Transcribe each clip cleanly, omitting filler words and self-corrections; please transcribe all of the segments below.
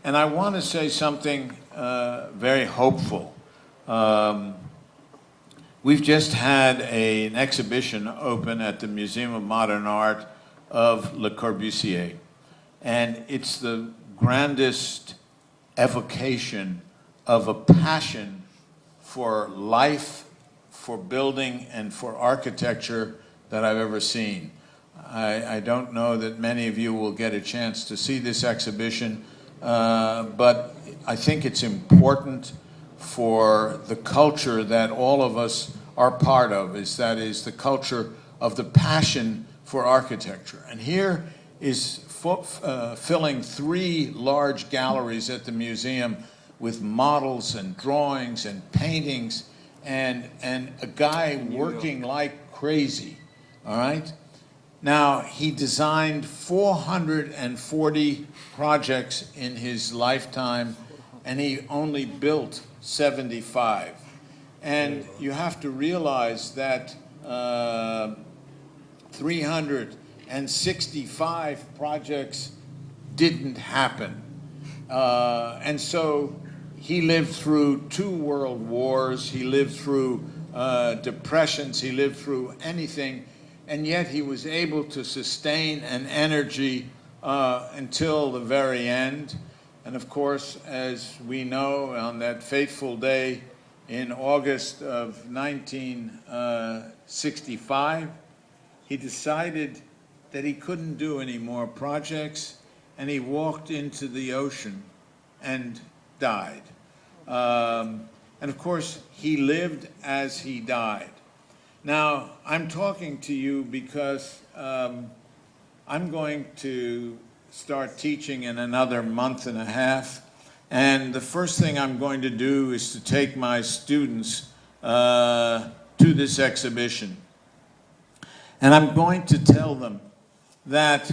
And I want to say something very hopeful. We've just had an exhibition open at the Museum of Modern Art of Le Corbusier. And it's the grandest evocation of a passion for life, for building, and for architecture that I've ever seen. I don't know that many of you will get a chance to see this exhibition, but I think it's important for the culture that all of us are part of, that is the culture of the passion for architecture. And here is filling 3 large galleries at the museum with models and drawings and paintings and a guy working like crazy, all right? Now, he designed 440 projects in his lifetime, and he only built 75. And you have to realize that 365 projects didn't happen. And so he lived through 2 world wars, he lived through depressions, he lived through anything, and yet he was able to sustain an energy until the very end. And of course, as we know, on that fateful day in August of 1965, he decided that he couldn't do any more projects, and he walked into the ocean and died. And of course, he lived as he died. Now, I'm talking to you because I'm going to start teaching in another month and a half, and the first thing I'm going to do is to take my students to this exhibition. And I'm going to tell them that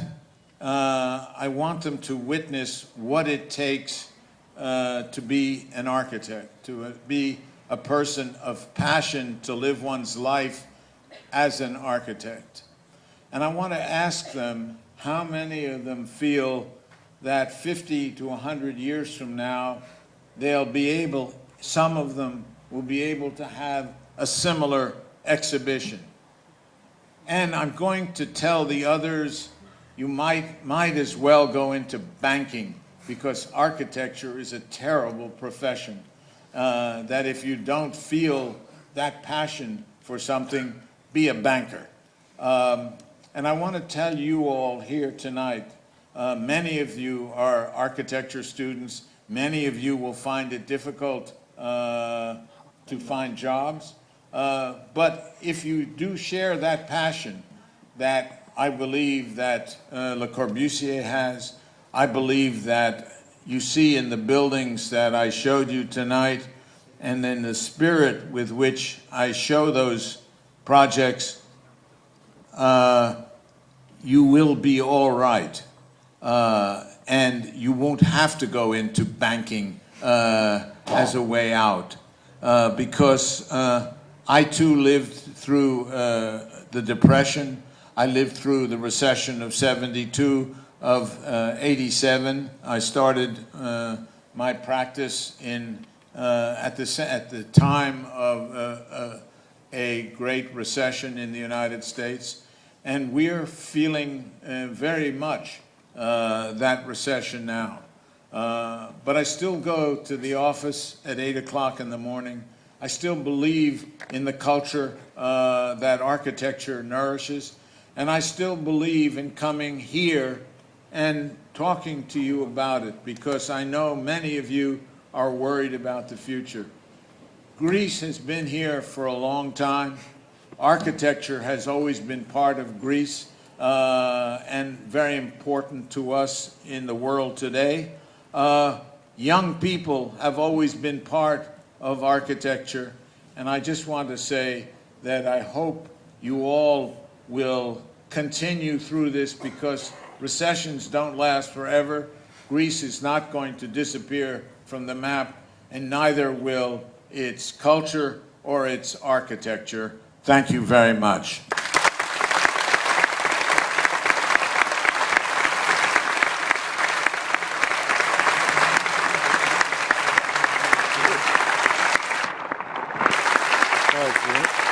I want them to witness what it takes to be an architect, to be a person of passion, to live one's life as an architect. And I want to ask them how many of them feel that 50 to 100 years from now, some of them will be able to have a similar exhibition. And I'm going to tell the others, you might as well go into banking, because architecture is a terrible profession. That if you don't feel that passion for something, be a banker. And I want to tell you all here tonight, many of you are architecture students. Many of you will find it difficult to find jobs. But if you do share that passion that I believe that Le Corbusier has, I believe that you see in the buildings that I showed you tonight, and in the spirit with which I show those projects, you will be all right. And you won't have to go into banking as a way out. Because I too lived through the Depression. I lived through the recession of 72, of 87. I started my practice at the time of a great recession in the United States. And we're feeling very much that recession now. But I still go to the office at 8 o'clock in the morning. I still believe in the culture that architecture nourishes. And I still believe in coming here and talking to you about it, because I know many of you are worried about the future. Greece has been here for a long time. Architecture has always been part of Greece and very important to us in the world today. Young people have always been part of architecture, and I just want to say that I hope you all will continue through this, because recessions don't last forever. Greece is not going to disappear from the map, and neither will its culture or its architecture. Thank you very much. Excellent.